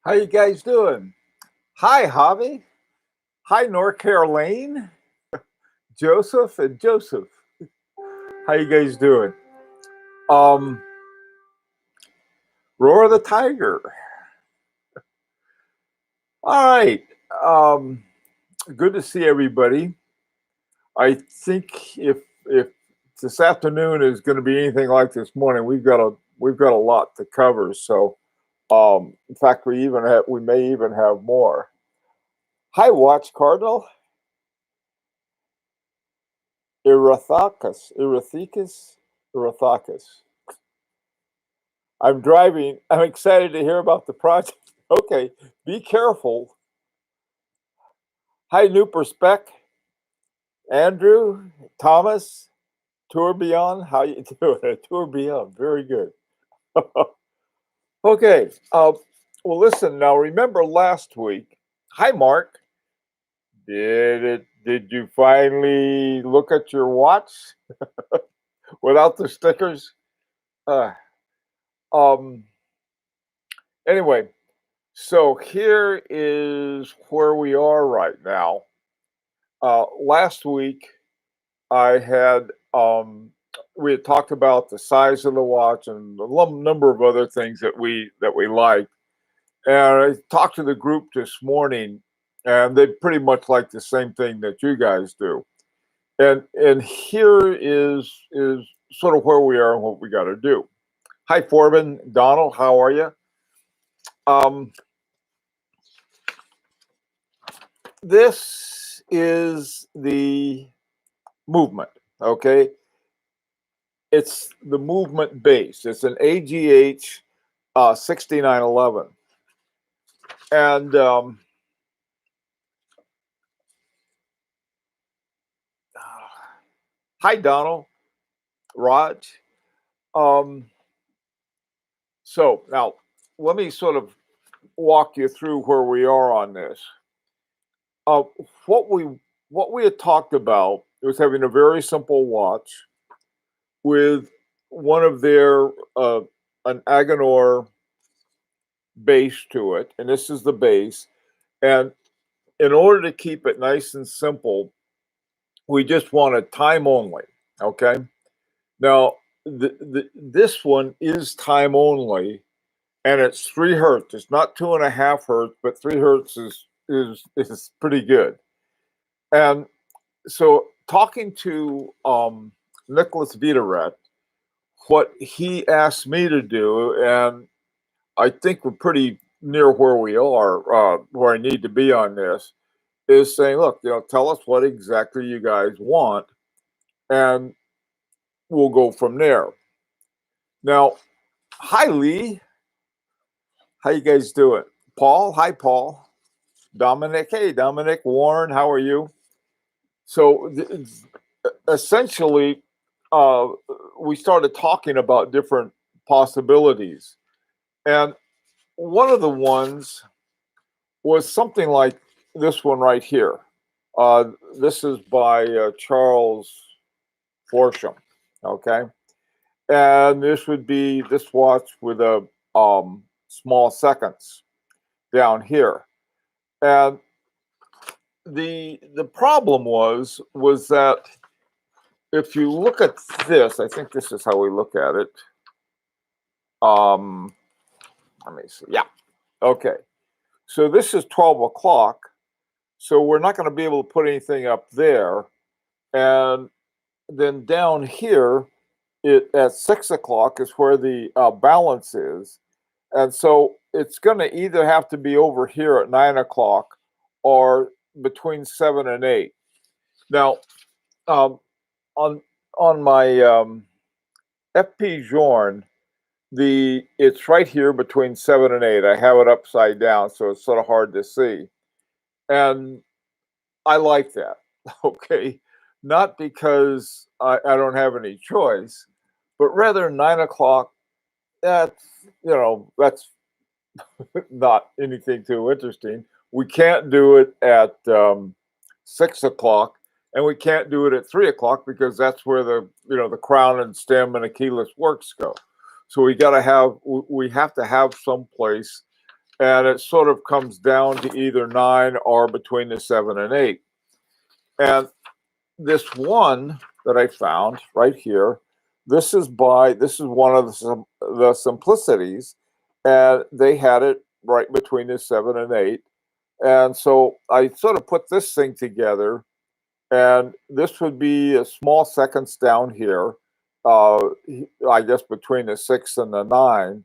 How you guys doing? Hi, Javi. Hi, North Carolina. Joseph and Joseph. How you guys doing? Um, Roar the Tiger. All right. Um, Good to see everybody. I think if this afternoon is going to be anything like this morning, we've got a lot to cover. So, in fact, we may even have more. Hi, Watch Cardinal. Erathacus. I'm driving. I'm excited to hear about the project. Okay, be careful. Hi, New Perspec, Andrew, Thomas, Tourbillon. How you doing? Tourbillon, very good. Okay. Well, listen. Now, remember last week. Hi, Mark. Did you finally look at your watch without the stickers? Uh, um. Anyway, so here is where we are right now. Last week, I had we had talked about the size of the watch and a number of other things that we liked. And I talked to the group this morning, and they pretty much like the same thing that you guys do. And here is sort of where we are and what we got to do. Hi, Forbin, Donald, how are you? Um, this is the movement. Okay, it's the movement base. It's an AGH 6911. And hi, Donald, Raj. Um, so now let me sort of walk you through where we are on this. Uh, what we what we had talked about was having a very simple watch with one of their an Agonor base to it, and this is the base. And in order to keep it nice and simple, we just wanted time only. Okay. Now, this one is time only, and it's 3 hertz. It's not 2.5 hertz, but 3 hertz is pretty good. And so, talking to Nicholas Vitoret, what he asked me to do, and I think we're pretty near where we are, where I need to be on this, is saying, look, tell us what exactly you guys want, and we'll go from there. Now, hi Lee, how you guys doing? Paul, hi Paul. Dominic, hey Dominic. Warren, how are you? So essentially, uh, we started talking about different possibilities, and one of the ones was something like this one right here. This is by Charles Forsham. Okay, and this would be this watch with a small seconds down here. And the problem was that if you look at this, I think this is how we look at it. Um, Let me see. Yeah. Okay. So this is 12 o'clock. So we're not going to be able to put anything up there. And then down here, it at 6 o'clock is where the balance is. And so it's going to either have to be over here at 9 o'clock or between 7 and 8. Now, um, on my FP Journe, it's right here between 7 and 8. I have it upside down, so it's sort of hard to see. And I like that. Okay. Not because I don't have any choice, but rather 9 o'clock, that's, that's not anything too interesting. We can't do it at 6 o'clock, and we can't do it at 3 o'clock because that's where the crown and stem and Achilles works go. So we have to have some place and it sort of comes down to either 9 or between the 7 and 8. And this one that I found right here, this is one of the simplicities, and they had it right between the 7 and 8. And so I sort of put this thing together, and this would be a small seconds down here, uh, I guess between the 6 and the 9.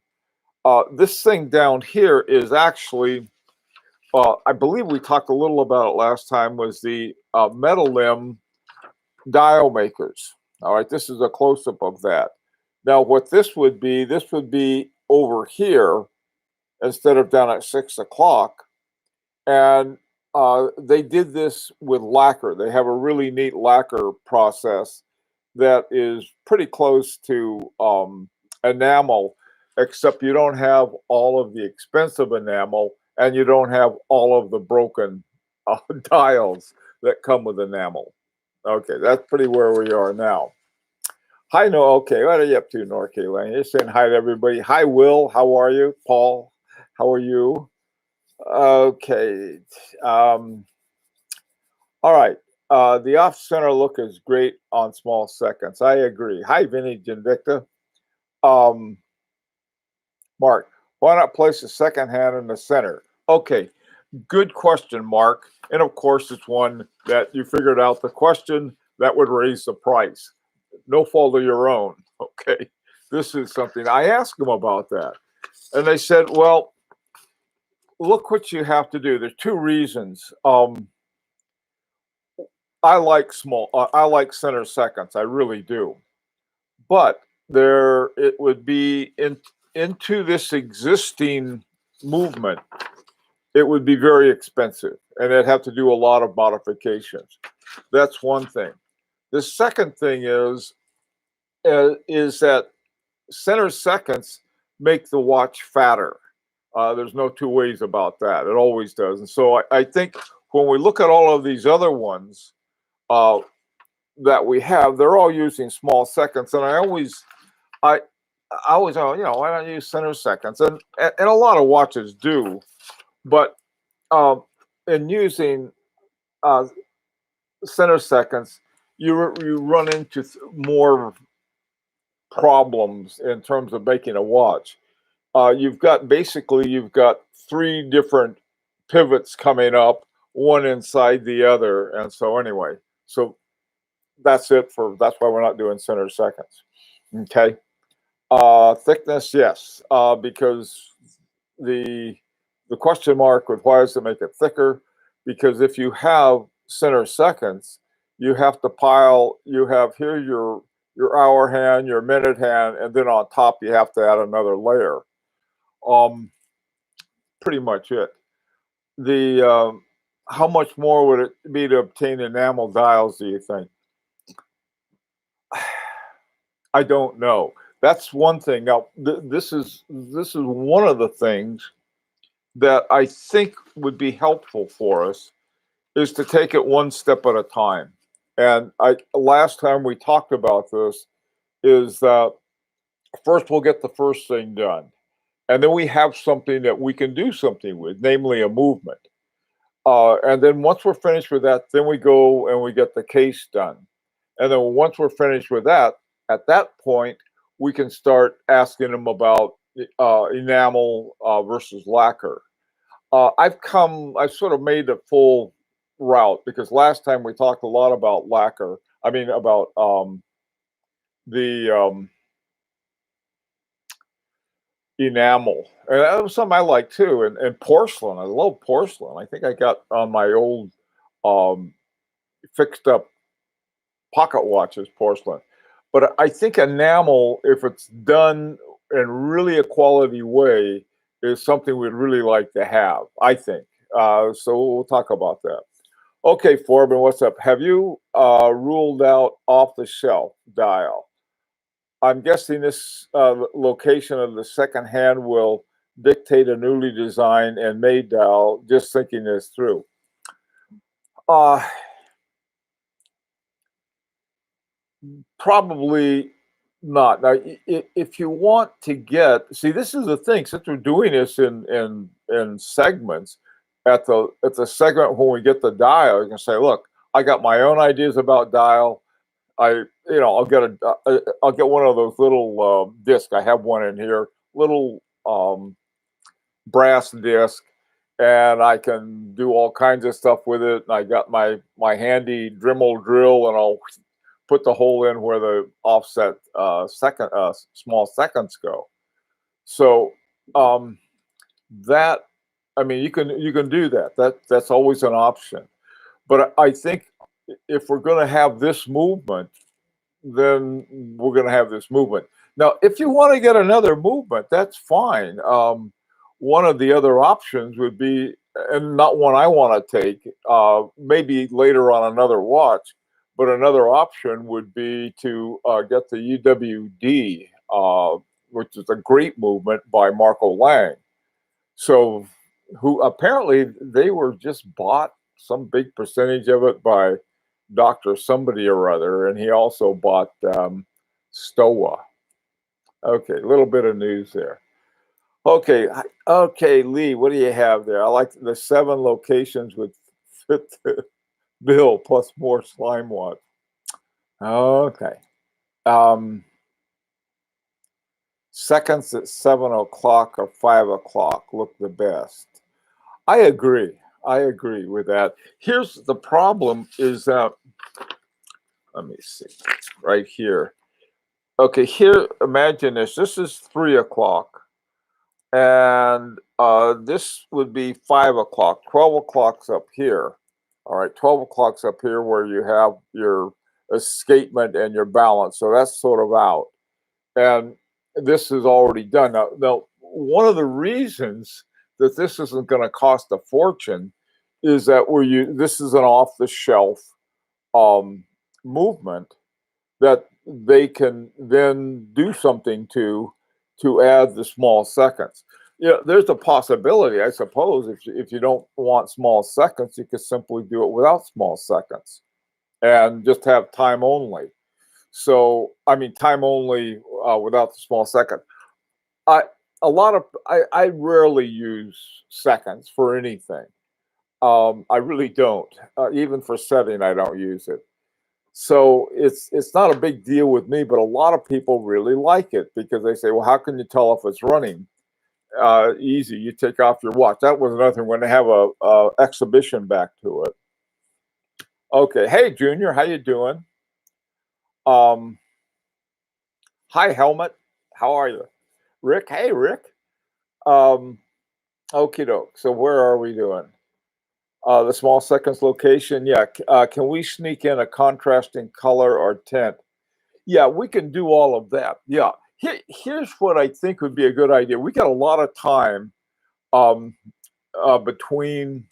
This thing down here is actually, I believe we talked a little about it last time, was the metal limb dial makers. All right, this is a close-up of that. Now, what this would be over here instead of down at 6 o'clock. And they did this with lacquer. They have a really neat lacquer process that is pretty close to enamel, except you don't have all of the expensive enamel and you don't have all of the broken dials that come with enamel. Okay, that's pretty where we are now. Hi, no. Okay, what are you up to, North Carolina? You're saying hi to everybody. Hi, Will. How are you? Paul, how are you? Okay. All right. The off-center look is great on small seconds. I agree. Hi, Vinny Invicta. Um, Mark, why not place the second hand in the center? Okay, good question, Mark. And of course, it's one that you figured out the question that would raise the price. No fault of your own. Okay, this is something I asked them about that. And they said, well, look what you have to do. There's two reasons. I like I like center seconds. I really do. But there, it would be into this existing movement. It would be very expensive, and it'd have to do a lot of modifications. That's one thing. The second thing is that center seconds make the watch fatter. There's no two ways about that. It always does. And so I think when we look at all of these other ones uh, that we have, they're all using small seconds. And I always, why don't you use center seconds? And a lot of watches do, but in using uh, center seconds, you run into more problems in terms of making a watch. You've got three different pivots coming up, one inside the other, and so anyway, so that's why we're not doing center seconds. Okay. Thickness, yes, because the the question mark with why does it make it thicker? Because if you have center seconds, you have to pile. You have here your hour hand, your minute hand, and then on top you have to add another layer. Um, Pretty much it. The How much more would it be to obtain enamel dials? Do you think? I don't know. That's one thing. Now, this is one of the things that I think would be helpful for us is to take it one step at a time. And last time we talked about this is that first we'll get the first thing done, and then we have something that we can do something with, namely a movement. And then once we're finished with that, then we go and we get the case done. And then once we're finished with that, at that point, we can start asking them about enamel versus lacquer. I've sort of made a full route because last time we talked a lot about lacquer. I mean, about the enamel. And that was something I like too. And porcelain. I love porcelain. I think I got on my old um, fixed up pocket watches porcelain. But I think enamel, if it's done in really a quality way, is something we'd really like to have, I think. So we'll talk about that. Okay, Forbin, what's up? Have you ruled out off the shelf dial? I'm guessing this location of the second hand will dictate a newly designed and made dial. Just thinking this through. Probably not. Now, if you want to see, this is the thing. Since we're doing this in in segments. At the segment when we get the dial, you can say, look, I got my own ideas about dial. I'll get one of those little discs. I have one in here, little brass disc, and I can do all kinds of stuff with it. And I got my handy Dremel drill, and I'll put the hole in where the offset small seconds go. So that, I mean, you can do that. That's always an option. But I think if we're going to have this movement, then we're going to have this movement. Now, if you want to get another movement, that's fine. One of the other options would be, and not one I want to take, maybe later on another watch, but another option would be to get the UWD, which is a great movement by Marco Lang. So, who apparently they were just bought some big percentage of it by Dr. Somebody or other, and he also bought Stowa. Okay, a little bit of news there. Okay, Lee, what do you have there? I like the 7 locations would fit the bill plus more slime watch. Okay. Seconds at 7 o'clock or 5 o'clock look the best. I agree with that. Here's the problem is that, let me see, right here. Okay, here, imagine this. This is 3 o'clock. And this would be 5 o'clock. 12 o'clock's up here. All right, 12 o'clock's up here where you have your escapement and your balance. So that's sort of out. And this is already done. Now, one of the reasons that this isn't going to cost a fortune is that this is an off-the-shelf movement that they can then do something to add the small seconds. Yeah, there's a possibility, I suppose, if you don't want small seconds, you could simply do it without small seconds and just have time only. So, I mean, time only without the small second. I rarely use seconds for anything. I really don't. Even for setting, I don't use it. So it's not a big deal with me, but a lot of people really like it because they say, well, how can you tell if it's running? Easy, you take off your watch. That was another thing. We're going to have a exhibition back to it. Okay, hey Junior, how you doing? Hi Helmet, how are you? Rick, hey Rick. Okie doke. So where are we doing? The small seconds location. Yeah. Can we sneak in a contrasting color or tint? Yeah, we can do all of that. Yeah. Here's what I think would be a good idea. We got a lot of time between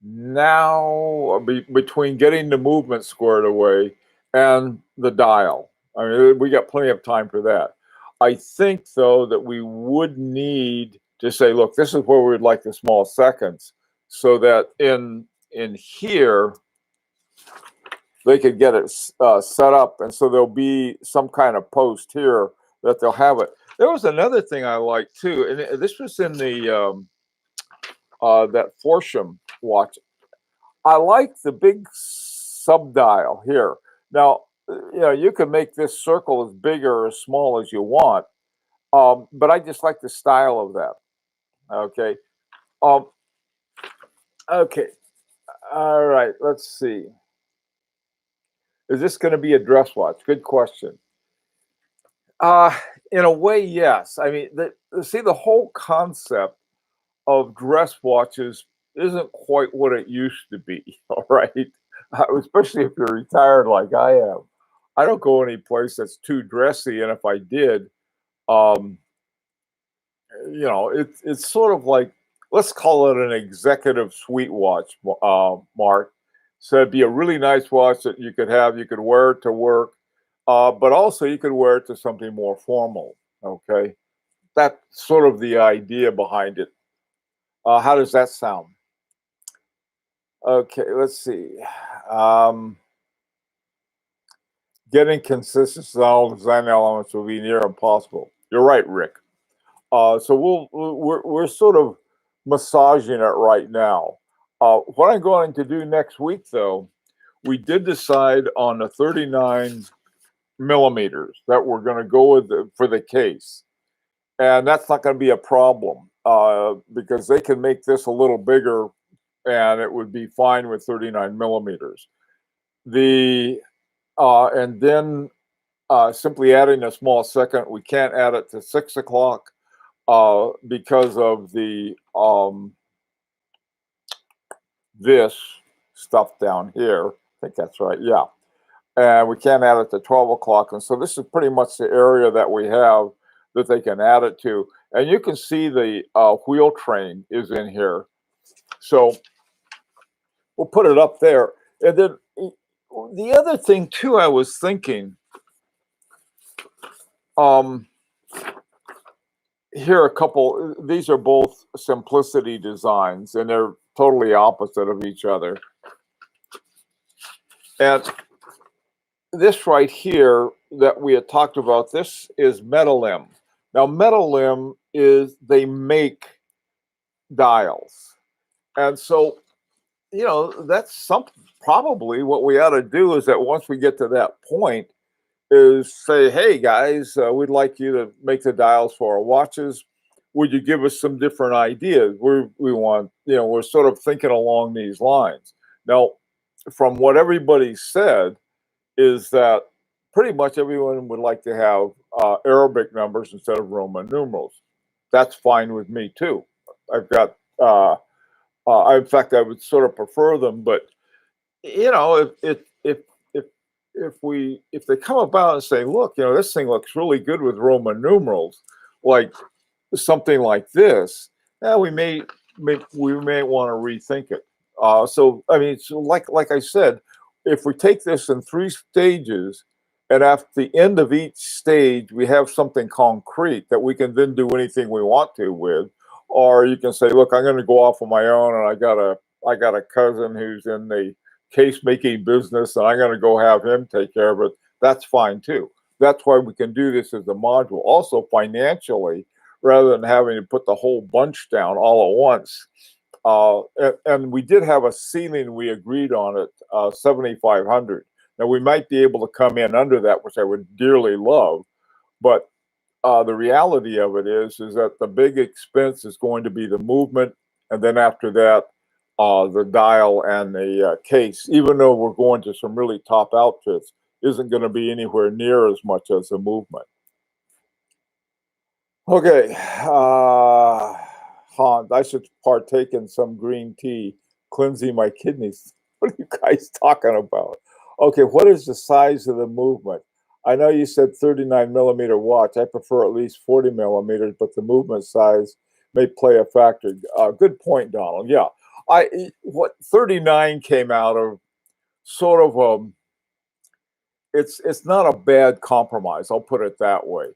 now, between getting the movement squared away and the dial. I mean, we got plenty of time for that. I think, though, that we would need to say, look, this is where we'd like the small seconds, so that in here they could get it set up, and so there'll be some kind of post here that they'll have it. There was another thing I liked too, and this was in the that Forsham watch. I like the big subdial here. Now, you can make this circle as big or as small as you want, but I just like the style of that. Okay. Okay. All right. Let's see. Is this going to be a dress watch? Good question. In a way, yes. I mean, the whole concept of dress watches isn't quite what it used to be. All right. Especially if you're retired like I am. I don't go any place that's too dressy. And if I did, um, it's sort of like, let's call it an executive suite watch, Mark. So it'd be a really nice watch that you could wear it to work, but also you could wear it to something more formal. Okay. That's sort of the idea behind it. How does that sound? Okay, let's see. Getting consistent design elements will be near impossible. You're right, Rick. So we're sort of massaging it right now. What I'm going to do next week, though, we did decide on the 39 millimeters that we're going to go with for the case, and that's not going to be a problem because they can make this a little bigger, and it would be fine with 39 millimeters. And then simply adding a small second, we can't add it to 6 o'clock because of the this stuff down here. I think that's right. Yeah. And we can't add it to 12 o'clock. And so this is pretty much the area that we have that they can add it to. And you can see the wheel train is in here. So we'll put it up there. And then the other thing too, I was thinking, here a couple, these are both simplicity designs and they're totally opposite of each other. And this right here that we had talked about, this is Metalim. Now, Metalim is, they make dials. And so, you know, that's something, probably what we ought to do is that once we get to that point is say, hey guys, we'd like you to make the dials for our watches. Would you give us some different ideas? We want, you know, we're sort of thinking along these lines. Now, from what everybody said, is that pretty much everyone would like to have Arabic numbers instead of Roman numerals. That's fine with me too. I've got, in fact, I would sort of prefer them. But you know, if they come about and say, look, you know, this thing looks really good with Roman numerals, like something like this, we may want to rethink it. So I mean, so like I said, if we take this in 3 stages, and at the end of each stage, we have something concrete that we can then do anything we want to with, or you can say, look, I'm going to go off on my own, and I got a cousin who's in the case making business, and I'm going to go have him take care of it. That's fine too. That's why we can do this as a module. Also financially, rather than having to put the whole bunch down all at once. And we did have a ceiling we agreed on at 7,500. Now we might be able to come in under that, which I would dearly love, but the reality of it is that the big expense is going to be the movement, and then after that, the dial and the case. Even though we're going to some really top outfits, isn't going to be anywhere near as much as the movement. Okay, Hans, I should partake in some green tea, cleansing my kidneys. What are you guys talking about? Okay, what is the size of the movement? I know you said 39 millimeter watch. I prefer at least 40 millimeters, but the movement size may play a factor. Good point, Donald. Yeah, what 39 came out of sort of it's not a bad compromise. I'll put it that way.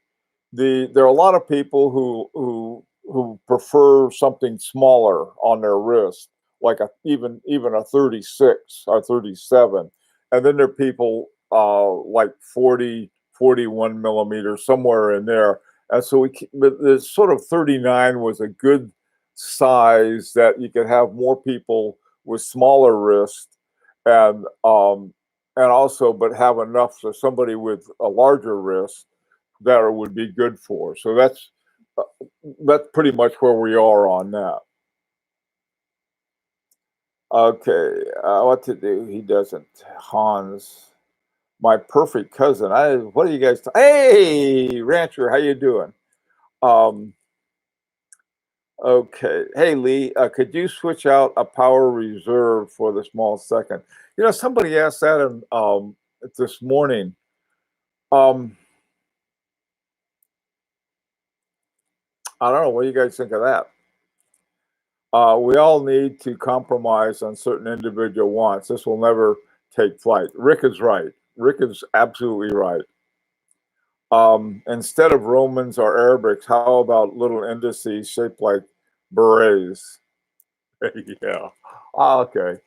There are a lot of people who prefer something smaller on their wrist, like even a 36 or 37, and then there are people like 40, 41 millimeters, somewhere in there. And so the sort of 39 was a good size that you could have more people with smaller wrists, and also but have enough so somebody with a larger wrist that it would be good for. So that's pretty much where we are on that. Okay, what to do? He doesn't. Hans, my perfect cousin. What are you guys? Hey, Rancher, how you doing? Um, okay. Hey, Lee, could you switch out a power reserve for the small second? You know, somebody asked that this morning. I don't know. What do you guys think of that? We all need to compromise on certain individual wants. This will never take flight. Rick is right. Rick is absolutely right. Instead of Romans or Arabics, how about little indices shaped like berets? Yeah. Okay.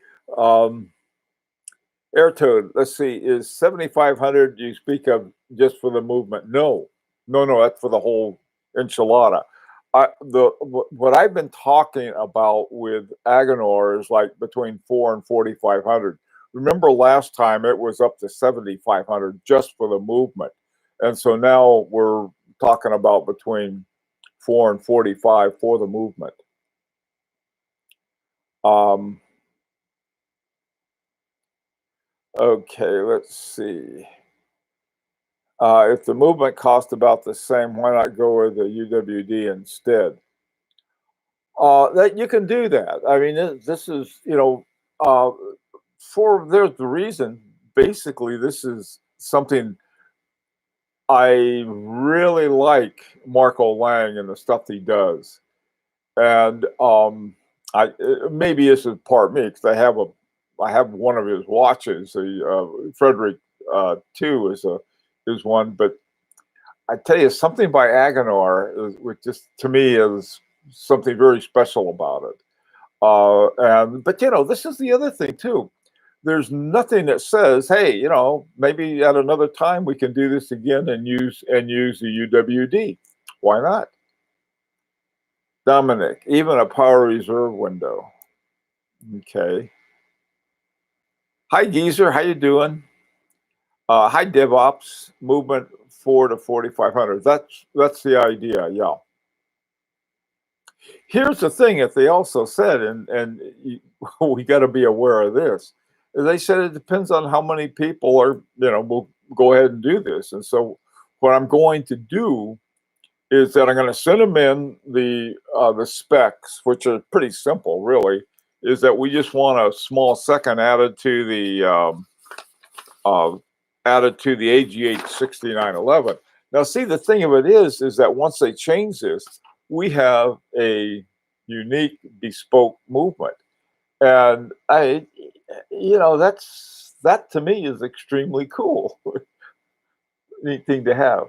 Airtoad, let's see, is 7,500 you speak of just for the movement? No, that's for the whole enchilada. What I've been talking about with Agonor is like between 4 and 4,500. Remember last time it was up to 7,500 just for the movement, and so now we're talking about between 4 and 45 for the movement. Okay, let's see. If the movement cost about the same, why not go with the UWD instead? That you can do that. I mean, this is, uh, there's the reason. Basically, this is something I really like Marco Lang and the stuff he does. And maybe this is part me because I have one of his watches. The Frederick 2 is one, but I tell you something by Agonor, which just to me is something very special about it. But this is the other thing too. There's nothing that says, hey, maybe at another time we can do this again and use the UWD. Why not? Dominic, even a power reserve window. Okay. Hi, Geezer. How you doing? Hi, DevOps. Movement 4 to 4,500. That's the idea. Yeah. Here's the thing that they also said, and we got to be aware of this. They said it depends on how many people are, will go ahead and do this. And so what I'm going to do is that I'm going to send them in the specs, which are pretty simple, really. Is that we just want a small second added to the AGH 6911. Now, see, the thing of it is that once they change this, we have a unique bespoke movement, and that to me is extremely cool. Neat thing to have.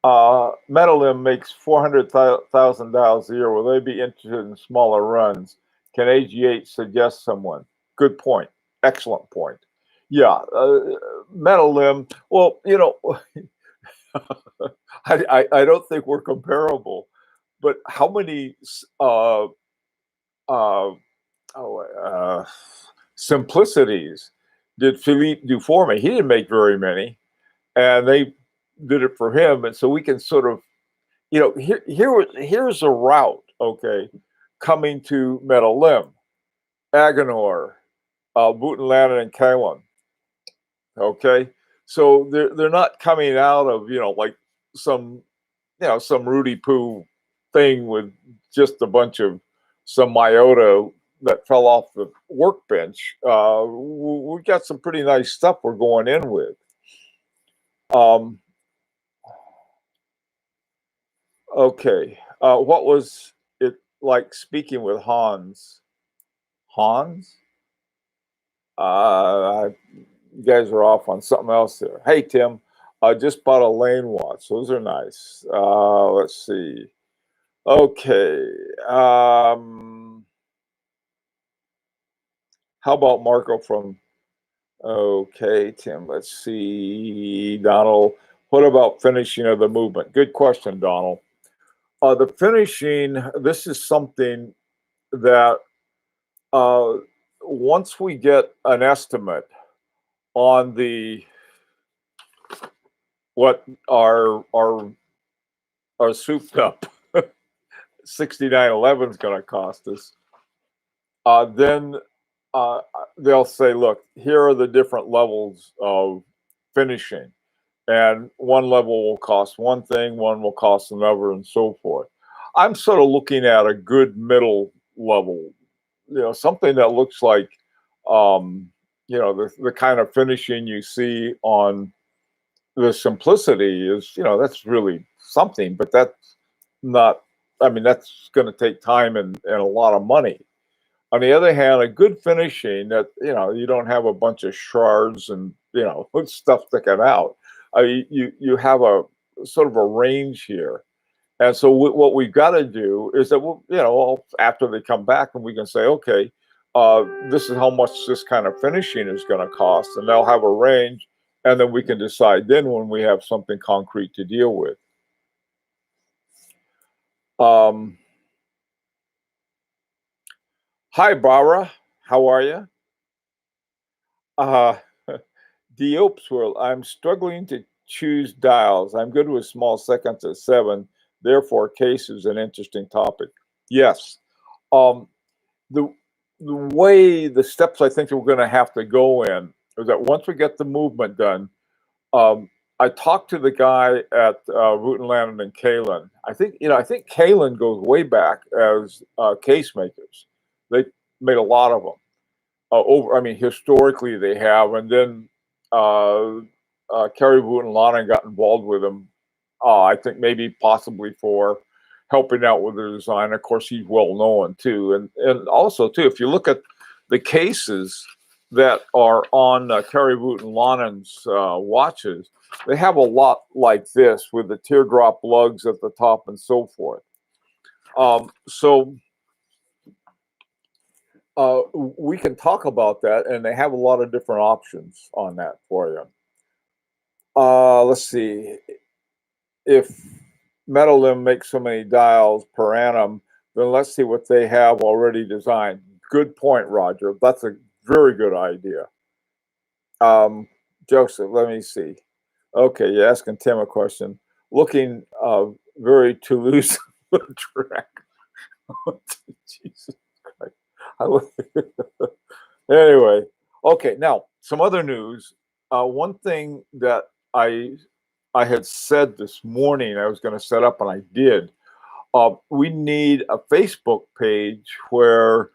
Metalim makes 400,000 dials a year. Will they be interested in smaller runs? Can AGH suggest someone? Good point. Excellent point. Yeah, Metalim. Well, I don't think we're comparable, but how many simplicities did Philippe do for me? He didn't make very many, and they did it for him. And so we can sort of, here's a route, okay, coming to Metalim, Agonor, Butenlander, and Kalin. Okay, so they're not coming out of like some some Rudy Poo thing with just a bunch of some Myota that fell off the workbench. We got some pretty nice stuff we're going in with. Okay, what was it like speaking with Hans? Hans? You guys are off on something else there. Hey, Tim, I just bought a Lane watch. Those are nice. Let's see. Okay. How about Marco from? Okay, Tim. Let's see. Donald, what about finishing of the movement? Good question, Donald. The finishing. This is something that once we get an estimate on what our souped up 6911 is going to cost us, then they'll say, look, here are the different levels of finishing, and one level will cost one thing, one will cost another, and so forth. I'm sort of looking at a good middle level, something that looks like the kind of finishing you see on the Simplicity is, that's really something, but that's not, I mean, that's going to take time and a lot of money. On the other hand, a good finishing that, you don't have a bunch of shards and, stuff sticking out. You have a sort of a range here. And so what we've got to do is that, after they come back and we can say, okay, this is how much this kind of finishing is going to cost, and they'll have a range, and then we can decide then when we have something concrete to deal with. Um, Hi, Bara. How are you? Uh, Diop's World. I'm struggling to choose dials. I'm good with small seconds at 7. Therefore, case is an interesting topic. Yes. Um, the the way the steps I think we're going to have to go in is that once we get the movement done, um, I talked to the guy at Root and Landon and Kalen. I think Kalen goes way back as case makers. They made a lot of them over. I mean, historically they have, and then uh, Kerry Root and Landon got involved with them. I think maybe possibly for helping out with the design. Of course, he's well known too, and also too, if you look at the cases that are on Kerry Root and Lonnon's watches, they have a lot like this with the teardrop lugs at the top and so forth. So we can talk about that, and they have a lot of different options on that for you. Let's see. If Metalim makes so many dials per annum, then let's see what they have already designed. Good point, Roger. That's a very good idea. Joseph, let me see. Okay, you're asking Tim a question. Looking very Toulouse track. Jesus Christ. Anyway, okay. Now, some other news. One thing that I had said this morning I was going to set up, and I did. We need a Facebook page where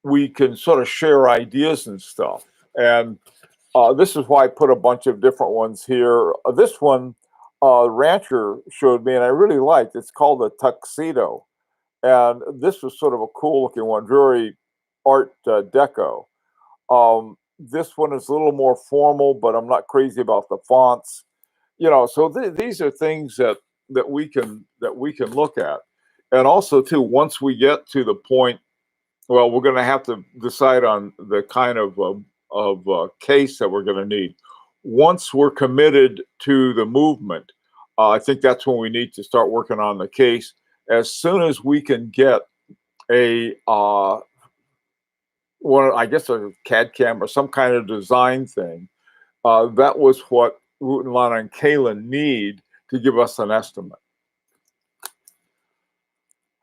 we can sort of share ideas and stuff. And this is why I put a bunch of different ones here. This one, Rancher showed me, and I really liked. It's called the Tuxedo, and this was sort of a cool looking one, very Art Deco. This one is a little more formal, but I'm not crazy about the fonts. So these are things that we can look at, and also too, once we get to the point, well, we're going to have to decide on the kind of case that we're going to need. Once we're committed to the movement, I think that's when we need to start working on the case. As soon as we can get a one, I guess a CAD cam or some kind of design thing, that was what Root and Lana and Kalen need to give us an estimate.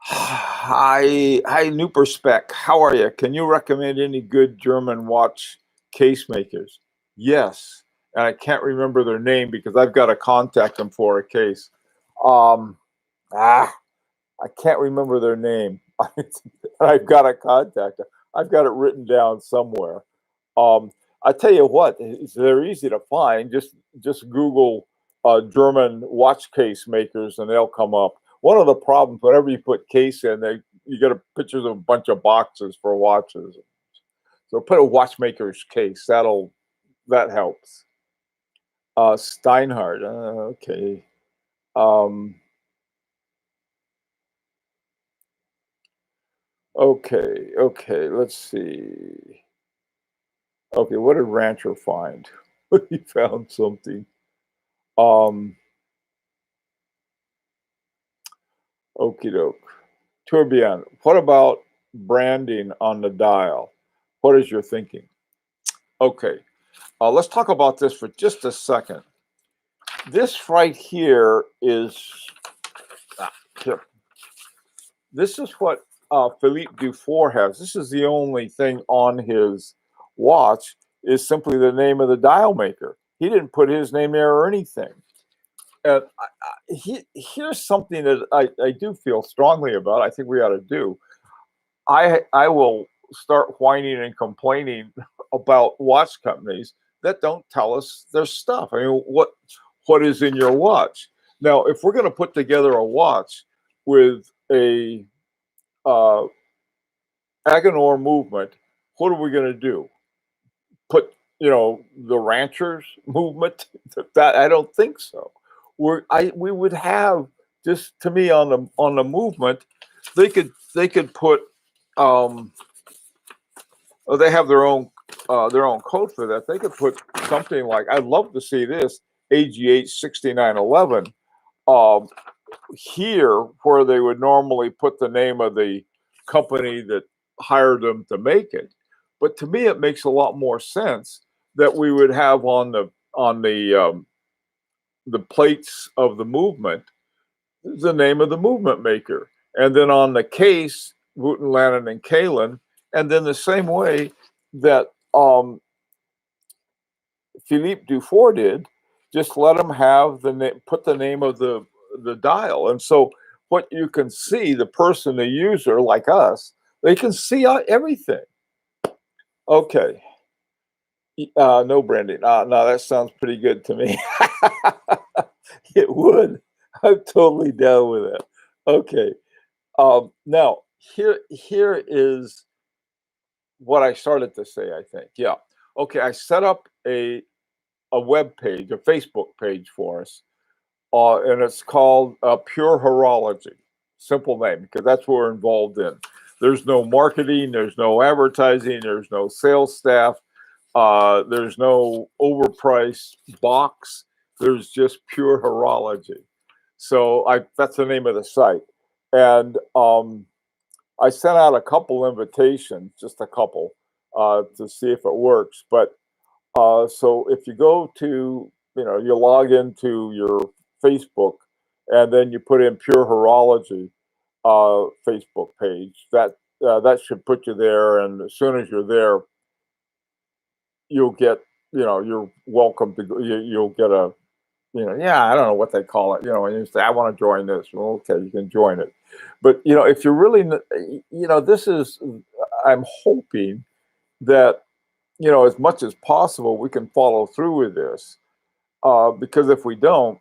Hi, New Perspec. How are you? Can you recommend any good German watch case makers? Yes, and I can't remember their name because I've got to contact them for a case. Um, I can't remember their name. I've got to contact them. I've got it written down somewhere. I tell you what, they're easy to find. Just Google German watch case makers, and they'll come up. One of the problems, whenever you put case in, you get pictures of a bunch of boxes for watches. So put a watchmaker's case. That helps. Steinhardt. Okay. Um, okay. Okay. Let's see. Okay. What did Rancher find? He found something. Um, Okie doke. Tourbillon, what about branding on the dial? What is your thinking? Okay, let's talk about this for just a second. This right here is, here. This is what Philippe Dufour has. This is the only thing on his watch is simply the name of the dial maker. He didn't put his name there or anything. And here's something that I do feel strongly about. I think we ought to do. I will start whining and complaining about watch companies that don't tell us their stuff. I mean, what is in your watch? Now, if we're going to put together a watch with a Agenor movement, what are we going to do? Put the ranchers movement? That I don't think so. We would have, just to me, on the movement, they could put they have their own code for that. They could put something like, I'd love to see this AGH 6911 here, where they would normally put the name of the company that hired them to make it. But to me, it makes a lot more sense that we would have on the plates of the movement the name of the movement maker, and then on the case, Wooten, Lannon, and Kalin, and then the same way that Philippe Dufour did, just let them have the name, put the name of the dial, and so what you can see, the person, the user, like us, they can see everything. Okay, no branding. No, that sounds pretty good to me. It would. I'm totally down with it. Okay. Now here is what I started to say, I think. Yeah. Okay, I set up a web page, a Facebook page for us, and it's called Pure Horology. Simple name, because that's what we're involved in. There's no marketing, there's no advertising, there's no sales staff, there's no overpriced box. There's just pure horology. So that's the name of the site. And I sent out a couple invitations, just a couple, to see if it works. But so if you go to, you log into your Facebook, and then you put in Pure Horology Facebook page, that should put you there. And as soon as you're there, you'll get, you're welcome to go. You'll get a, yeah, I don't know what they call it. And you say, I want to join this. Well, okay, you can join it. But if you're really, this is, I'm hoping that, as much as possible, we can follow through with this. Because if we don't,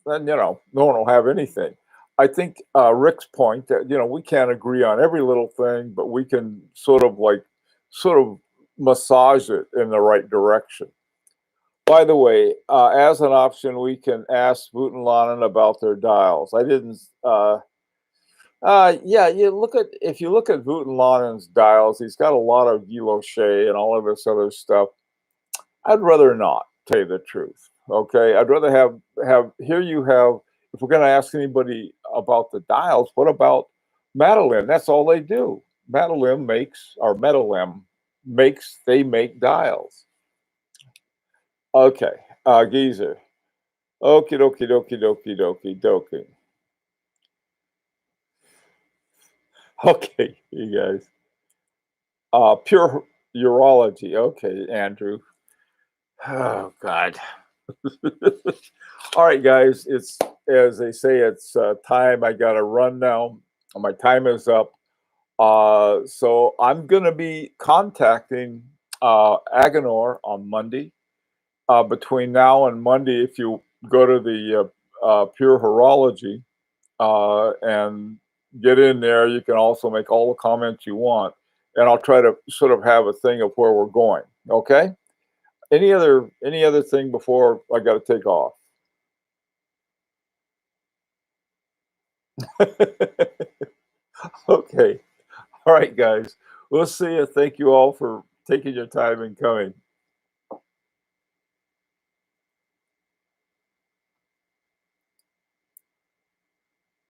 then, no one will have anything. I think Rick's point that, we can't agree on every little thing, but we can sort of massage it in the right direction. By the way, as an option, we can ask Wooten Lannon about their dials. I didn't. Yeah, if you look at Wooten Lannon's dials, he's got a lot of Guilloche and all of this other stuff. I'd rather not, tell you the truth. Okay, I'd rather have here you have. If we're going to ask anybody about the dials, what about Madeleine? That's all they do. Madeleine makes. They make dials. Okay, Geezer. Okie dokie dokie dokie dokie dokie. Okay, you guys. Pure urology. Okay, Andrew. Oh God. All right, guys. It's, as they say, it's time. I gotta run now. My time is up. So I'm gonna be contacting Agenor on Monday. Between now and Monday, if you go to the Pure Horology and get in there, you can also make all the comments you want, and I'll try to sort of have a thing of where we're going. Okay. Any other thing before I got to take off? Okay. All right, guys. We'll see you. Thank you all for taking your time and coming.